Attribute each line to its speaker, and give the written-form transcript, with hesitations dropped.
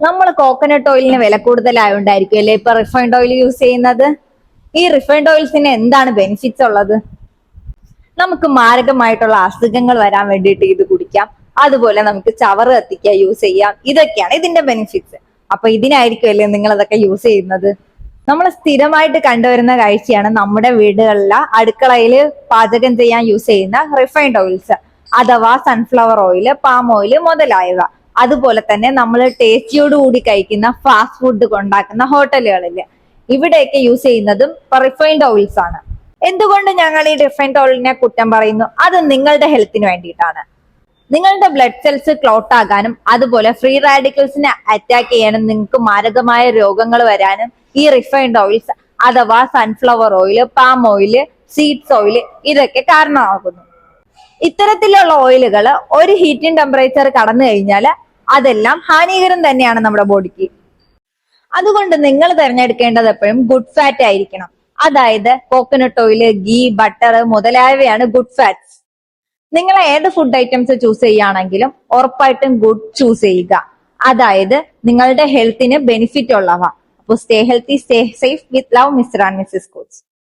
Speaker 1: നമ്മൾ കോക്കനട്ട് ഓയിലിന് വില കൂടുതലായോണ്ടായിരിക്കും അല്ലെ ഇപ്പൊ റിഫൈൻഡ് ഓയിൽ യൂസ് ചെയ്യുന്നത്. ഈ റിഫൈൻഡ് ഓയിൽസിന് എന്താണ് ബെനിഫിറ്റ്സ് ഉള്ളത്? നമുക്ക് മാരകമായിട്ടുള്ള അസുഖങ്ങൾ വരാൻ വേണ്ടിയിട്ട് ഇത് കുടിക്കാം. അതുപോലെ നമുക്ക് ചവറ് കത്തിക്കാൻ യൂസ് ചെയ്യാം. ഇതൊക്കെയാണ് ഇതിന്റെ ബെനിഫിറ്റ്സ്. അപ്പൊ ഇതിനായിരിക്കും അല്ലേ നിങ്ങൾ അതൊക്കെ യൂസ് ചെയ്യുന്നത്. നമ്മൾ സ്ഥിരമായിട്ട് കണ്ടുവരുന്ന കാഴ്ചയാണ് നമ്മുടെ വീടുകളിലെ അടുക്കളയിൽ പാചകം ചെയ്യാൻ യൂസ് ചെയ്യുന്ന റിഫൈൻഡ് ഓയിൽസ് അഥവാ സൺഫ്ലവർ ഓയിൽ, പാം ഓയിൽ മുതലായവ. അതുപോലെ തന്നെ നമ്മൾ ടേസ്റ്റിയോട് കൂടി കഴിക്കുന്ന ഫാസ്റ്റ് ഫുഡ് ഉണ്ടാക്കുന്ന ഹോട്ടലുകളില് ഇവിടെയൊക്കെ യൂസ് ചെയ്യുന്നതും റിഫൈൻഡ് ഓയിൽസ് ആണ്. എന്തുകൊണ്ട് ഞങ്ങൾ ഈ റിഫൈൻഡ് ഓയിലിനെ കുറ്റം പറയുന്നു? അത് നിങ്ങളുടെ ഹെൽത്തിന് വേണ്ടിയിട്ടാണ്. നിങ്ങളുടെ ബ്ലഡ് സെൽസ് ക്ലോട്ട് ആകാനും അതുപോലെ ഫ്രീ റാഡിക്കൽസിനെ അറ്റാക്ക് ചെയ്യാനും നിങ്ങൾക്ക് മാരകമായ രോഗങ്ങൾ വരാനും ഈ റിഫൈൻഡ് ഓയിൽസ് അഥവാ sunflower oil, palm oil, seeds oil ഇതൊക്കെ കാരണമാകുന്നു. ഇത്തരത്തിലുള്ള ഓയിലുകൾ ഒരു ഹീറ്റിംഗ് ടെമ്പറേച്ചർ കടന്നു കഴിഞ്ഞാൽ അതെല്ലാം ഹാനികരം തന്നെയാണ് നമ്മുടെ ബോഡിക്ക്. അതുകൊണ്ട് നിങ്ങൾ തിരഞ്ഞെടുക്കേണ്ടത് എപ്പോഴും ഗുഡ് ഫാറ്റ് ആയിരിക്കണം. അതായത് കോക്കനട്ട് ഓയിൽ, ഗീ, ബട്ടർ മുതലായവയാണ് ഗുഡ് ഫാറ്റ്സ്. നിങ്ങൾ ഏത് ഫുഡ് ഐറ്റംസ് ചൂസ് ചെയ്യുകയാണെങ്കിലും ഉറപ്പായിട്ടും ഗുഡ് ചൂസ് ചെയ്യുക. അതായത് നിങ്ങളുടെ ഹെൽത്തിന് ബെനിഫിറ്റ് ഉള്ളവ. അപ്പോൾ stay healthy, stay safe with love, mister and Mrs coach.